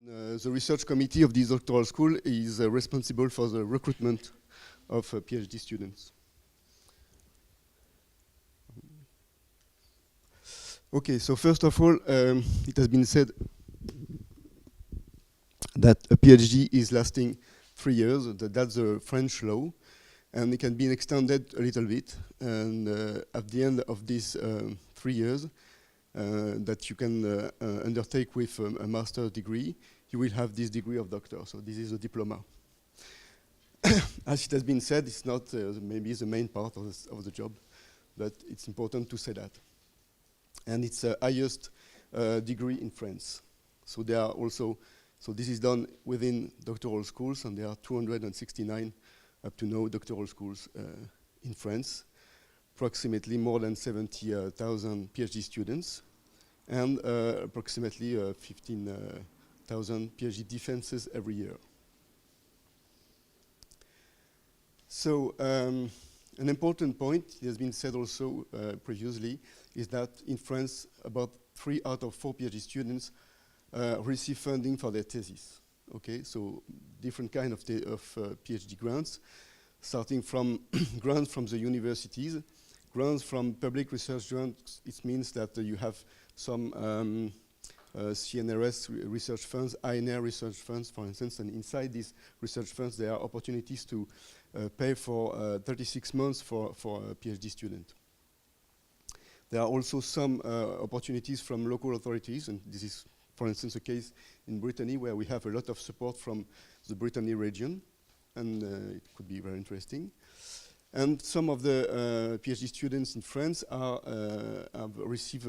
The research committee of this doctoral school is responsible for the recruitment of PhD students. Okay, so first of all, it has been said that a PhD is lasting 3 years. That's the French law, and it can be extended a little bit. And at the end of these 3 years, that you can undertake with a master's degree, you will have this degree of doctor. So this is a diploma. As it has been said, it's not maybe the main part of the job, but it's important to say that. And it's the highest degree in France. So there are also, so this is done within doctoral schools, and there are 269 up to now doctoral schools in France, approximately more than 70,000 PhD students, and approximately 15,000 PhD defenses every year. So an important point, it has been said also previously, is that in France, about 3 out of 4 PhD students receive funding for their thesis. Okay, so different kind of PhD grants, starting from grants from the universities, grants from public research grants. It means that you have some CNRS research funds, INR research funds, for instance, and inside these research funds there are opportunities to pay for 36 months for a PhD student. There are also some opportunities from local authorities, and this is, for instance, a case in Brittany where we have a lot of support from the Brittany region, and it could be very interesting. And some of the PhD students in France have received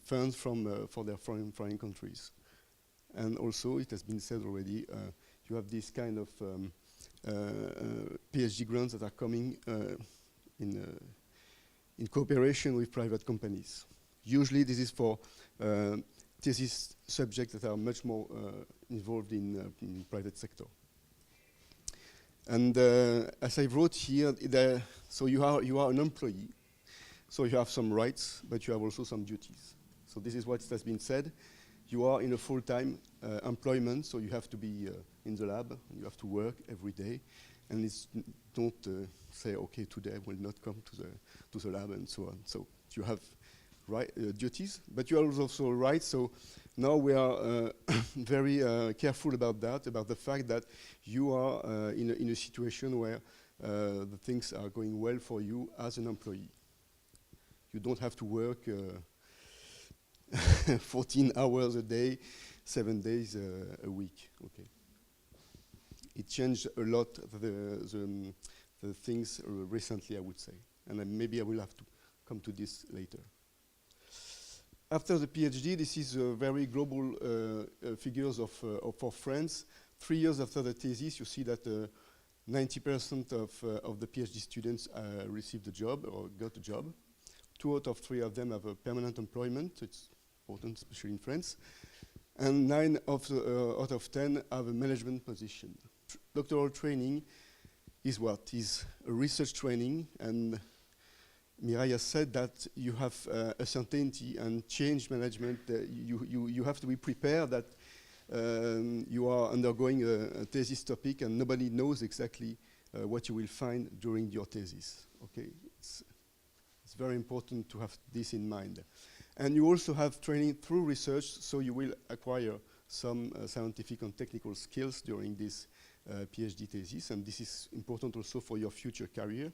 funds from for their foreign countries. And also, it has been said already, you have this kind of PhD grants that are coming in cooperation with private companies. Usually, this is for thesis subjects that are much more involved in private sector. And as I wrote here, so you are an employee, so you have some rights, but you have also some duties. So this is what has been said. You are in a full-time employment, so you have to be in the lab, you have to work every day, and it's don't say, okay, today I will not come to the lab and so on. So you have duties, but you have also rights. So now we are very careful about that, about the fact that you are in a situation where the things are going well for you as an employee. You don't have to work 14 hours a day, 7 days a week. Okay. It changed a lot the things recently, I would say, and maybe I will have to come to this later. After the PhD, this is very global figures for France. 3 years after the thesis, you see that 90% of the PhD students received a job or got a job. 2 out of 3 of them have a permanent employment. It's important, especially in France. And 9 out of 10 have a management position. Doctoral training is what? Is a research training, and Mireille has said that you have a certainty and change management. You have to be prepared that you are undergoing a thesis topic and nobody knows exactly what you will find during your thesis. Okay, it's very important to have this in mind. And you also have training through research, so you will acquire some scientific and technical skills during this PhD thesis, and this is important also for your future career.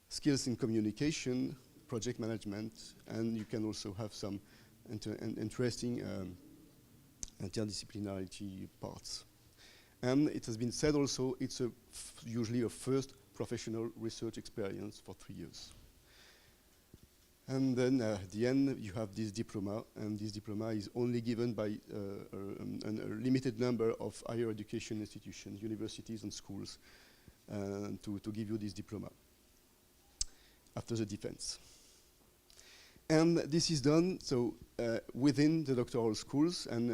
Skills in communication, project management, and you can also have some interesting interdisciplinarity parts. And it has been said also, it's usually a first professional research experience for 3 years. And then at the end, you have this diploma, and this diploma is only given by a limited number of higher education institutions, universities and schools, to give you this diploma after the defense. And this is done so within the doctoral schools, and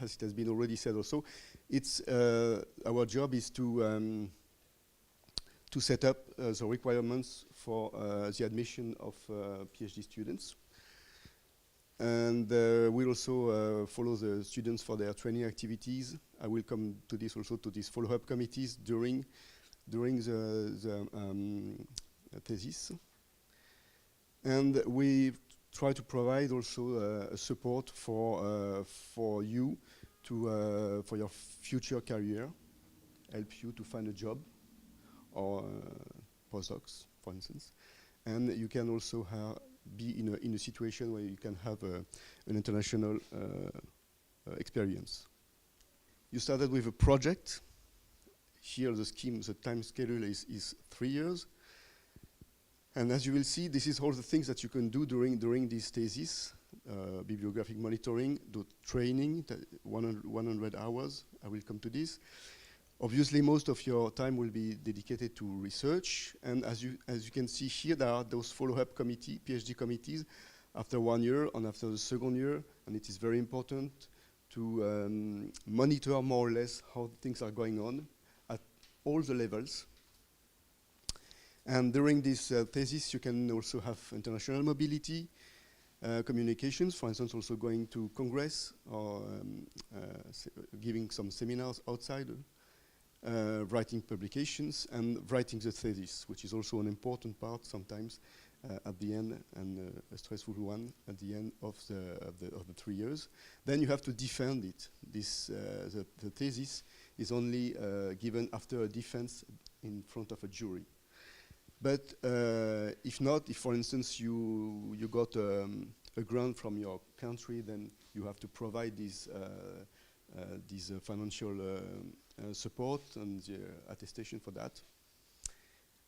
as it has been already said also, it's our job is to set up the requirements for the admission of PhD students. And we'll also follow the students for their training activities. I will come to this also, to these follow-up committees during the thesis. And we try to provide also support for you to for your future career, help you to find a job or postdocs, for instance. And you can also be in a situation where you can have an international experience. You started with a project. Here the scheme, the time schedule is 3 years. And as you will see, this is all the things that you can do during this thesis. Bibliographic monitoring, the training, 100 hours. I will come to this. Obviously, most of your time will be dedicated to research. And as you can see here, there are those follow-up committee, PhD committees, after 1 year and after the second year. And it is very important to monitor more or less how things are going on at all the levels. And during this thesis, you can also have international mobility, communications, for instance, also going to Congress or giving some seminars outside, writing publications, and writing the thesis, which is also an important part sometimes at the end, and a stressful one at the end of the 3 years. Then you have to defend it. This the thesis is only given after a defense in front of a jury. But if not, if for instance you got a grant from your country, then you have to provide this financial support and the attestation for that.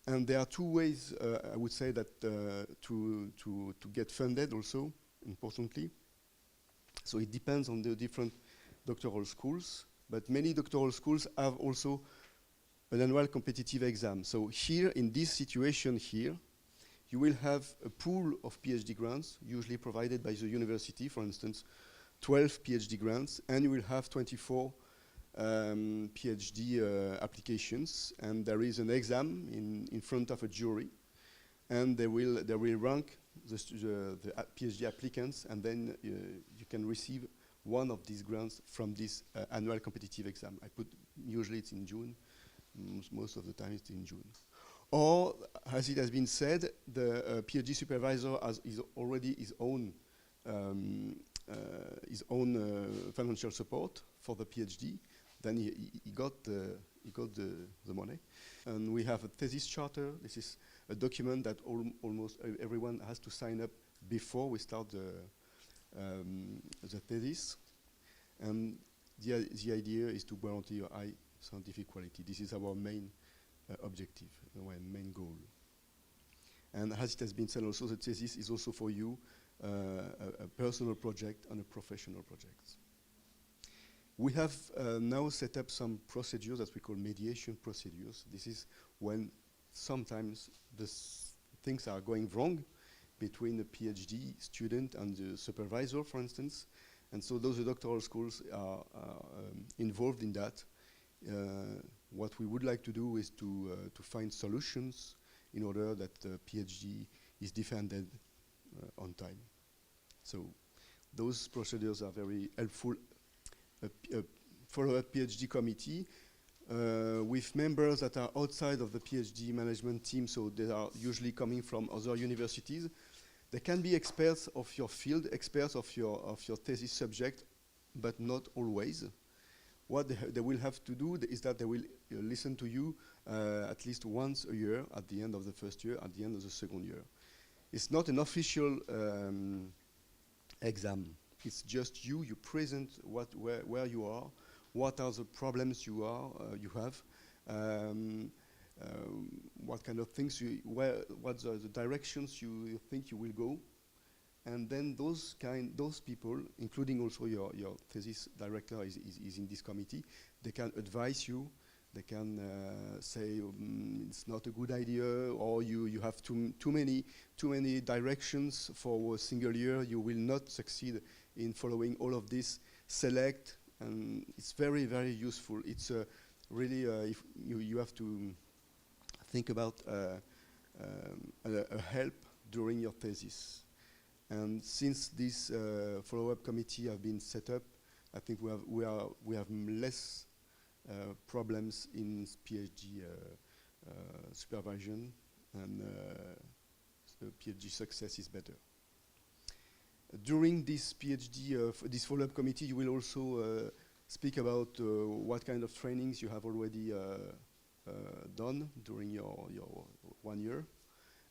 And there are two ways, I would say, that to get funded also, importantly. So it depends on the different doctoral schools, but many doctoral schools have also an annual competitive exam. So here, in this situation here, you will have a pool of PhD grants, usually provided by the university, for instance, 12 PhD grants, and you will have 24 PhD applications, and there is an exam in front of a jury, and they will rank the PhD applicants, and then you can receive one of these grants from this annual competitive exam. Usually it's in June. Most of the time it's in June. Or, as it has been said, the PhD supervisor has already his own financial support for the PhD. Then he got the money. And we have a thesis charter. This is a document that almost everyone has to sign up before we start the thesis. And the idea is to guarantee a high scientific quality. This is our main objective, our main goal. And as it has been said also, the thesis is also for you a personal project and a professional project. We have now set up some procedures that we call mediation procedures. This is when sometimes things are going wrong between the PhD student and the supervisor, for instance. And so those doctoral schools are involved in that. What we would like to do is to find solutions in order that the PhD is defended on time. So those procedures are very helpful. A follow-up PhD committee with members that are outside of the PhD management team, so they are usually coming from other universities. They can be experts of your field, experts of your thesis subject, but not always. What they will have to do is that they will listen to you at least once a year, at the end of the first year, at the end of the second year. It's not an official exam. It's just you present where you are, what are the problems you have, what kind of things what are the directions you think you will go. And then those people, including also your thesis director is in this committee, they can advise you, they can say it's not a good idea, or you have too many directions for a single year, you will not succeed in following all of this, select, and it's very, very useful. It's really, if you have to think about a help during your thesis. And since this follow-up committee have been set up, I think we have less problems in PhD supervision, and the PhD success is better. During this PhD, this follow-up committee, you will also speak about what kind of trainings you have already done during your 1 year,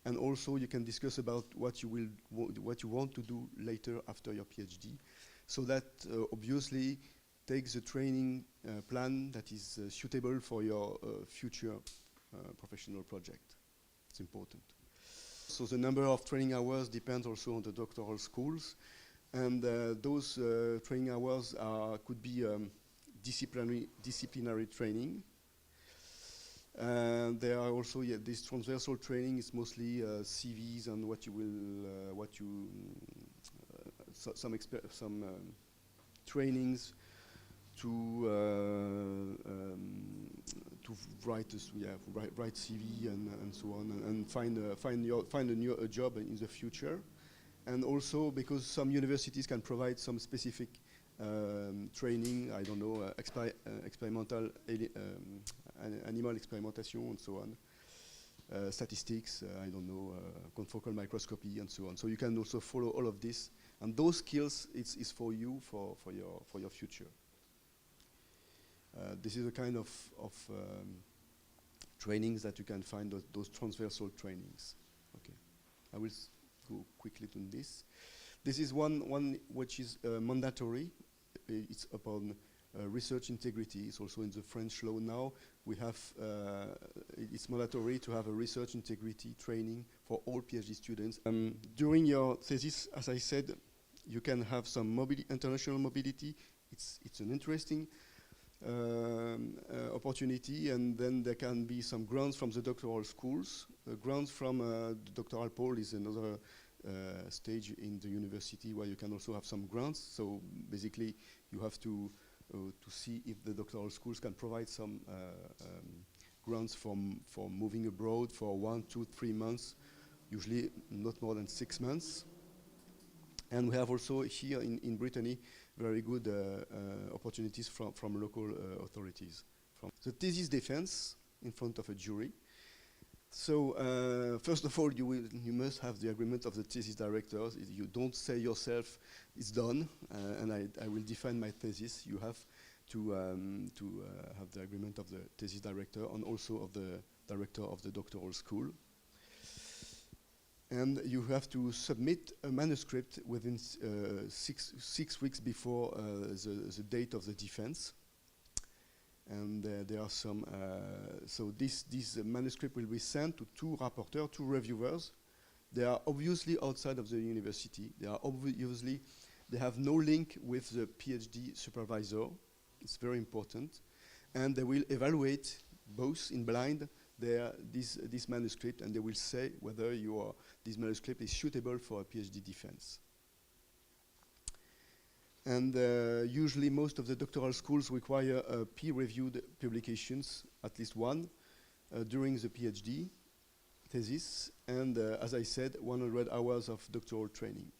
and also you can discuss about what you want to do later after your PhD. So that obviously takes a training plan that is suitable for your future professional project. It's important. So the number of training hours depends also on the doctoral schools, and those training hours could be disciplinary training. There are also this transversal training is mostly CVs and some trainings to write CV and so on, and find a new job in the future. And also because some universities can provide some specific training, I don't know, experimental animal experimentation and so on, statistics, I don't know, confocal microscopy and so on. So you can also follow all of this, and those skills is for you for your future. This is a kind of trainings that you can find, those transversal trainings. Okay, I will go quickly to this. This is one which is mandatory. It's upon research integrity. It's also in the French law now. We have it's mandatory to have a research integrity training for all PhD students. During your thesis, as I said, you can have some international mobility. It's an interesting opportunity, and then there can be some grants from the doctoral schools. Grants from the doctoral poll is another stage in the university where you can also have some grants. So basically, you have to see if the doctoral schools can provide some grants for moving abroad for 1, 2, 3 months, usually not more than 6 months. And we have also here in Brittany very good opportunities from local authorities. From the thesis defense in front of a jury. So first of all, you must have the agreement of the thesis directors. You don't say yourself, it's done, and I will define my thesis. You have to have the agreement of the thesis director and also of the director of the doctoral school. And you have to submit a manuscript within 6 weeks before the date of the defense. And there are some, so this manuscript will be sent to 2 rapporteurs, 2 reviewers. They are obviously outside of the university. They have no link with the PhD supervisor. It's very important. And they will evaluate both in blind this manuscript, and they will say whether this manuscript is suitable for a PhD defense. And usually most of the doctoral schools require peer-reviewed publications, at least one, during the PhD thesis, and as I said, 100 hours of doctoral training.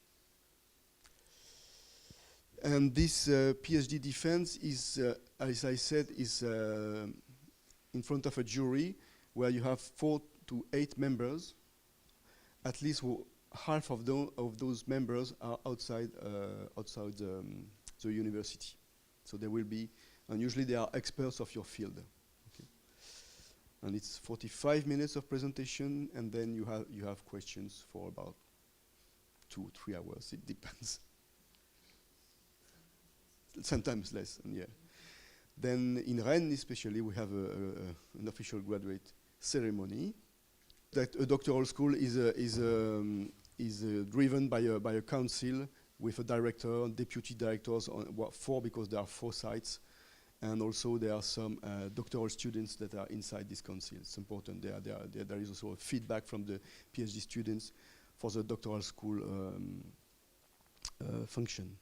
And this PhD defense is, as I said, is in front of a jury where you have 4 to 8 members. At least half of those members are outside the university. So there will be, and usually they are experts of your field. Okay. And it's 45 minutes of presentation, and then you have questions for about 2 or 3 hours. It depends. Sometimes less, and yeah. Then in Rennes, especially, we have an official graduate ceremony. That a doctoral school is driven by a council with a director, deputy directors, 4 because there are 4 sites, and also there are some doctoral students that are inside this council. It's important. There is also a feedback from the PhD students for the doctoral school function.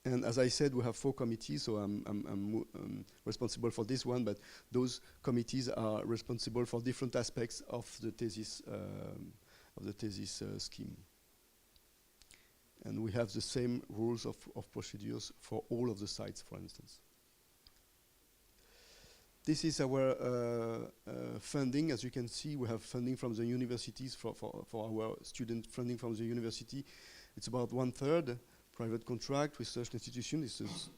And as I said, we have 4 committees, so I'm responsible for this one, but those committees are responsible for different aspects of the thesis scheme. And we have the same rules of procedures for all of the sites, for instance. This is our funding. As you can see, we have funding from the universities for our student funding from the university. It's about 1/3 private contract, research institution. This is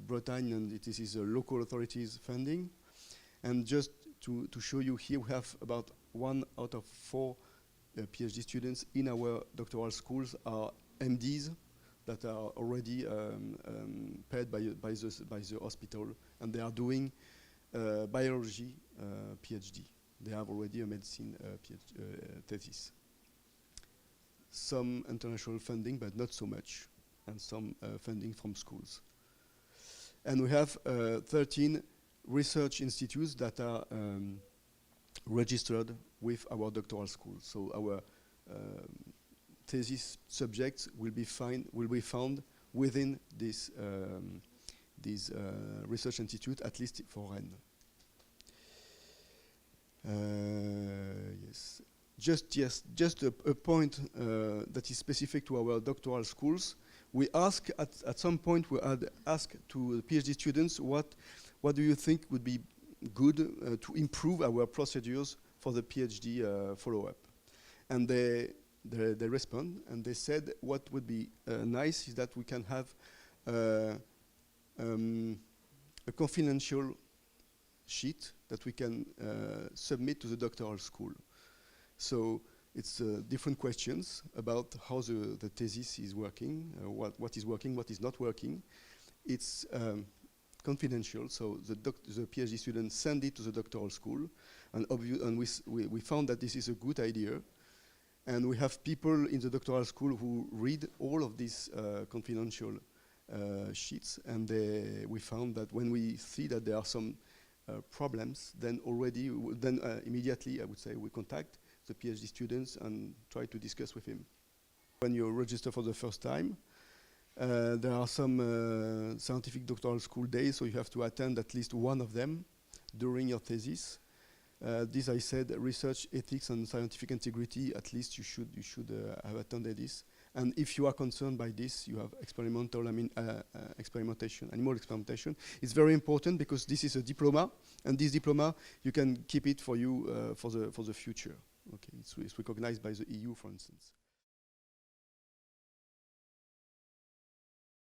Bretagne, and this is local authorities funding. And just to show you here, we have about 1 out of 4 PhD students in our doctoral schools are MDs that are already paid by the hospital, and they are doing biology PhD. They have already a medicine thesis. Some international funding, but not so much, and some funding from schools. And we have 13 research institutes that are registered with our doctoral school. So our thesis subjects will be found within this research institute, at least for Rennes. Yes. Just a point that is specific to our doctoral schools. We ask at some point we had asked to the PhD students what do you think would be good to improve our procedures for the PhD follow-up, and they respond and they said what would be nice is that we can have a confidential sheet that we can submit to the doctoral school. So it's different questions about how the thesis is working, what is working, what is not working. It's confidential, so the PhD students send it to the doctoral school, and we found that this is a good idea. And we have people in the doctoral school who read all of these confidential sheets, and we found that when we see that there are some problems, then immediately, I would say, we contact the PhD students and try to discuss with him. When you register for the first time, there are some scientific doctoral school days, so you have to attend at least one of them during your thesis. This I said, research ethics and scientific integrity, at least you should have attended this. And if you are concerned by this, you have experimental, experimentation, animal experimentation. It's very important because this is a diploma, and this diploma, you can keep it for you for the future. Okay, it's recognized by the EU, for instance.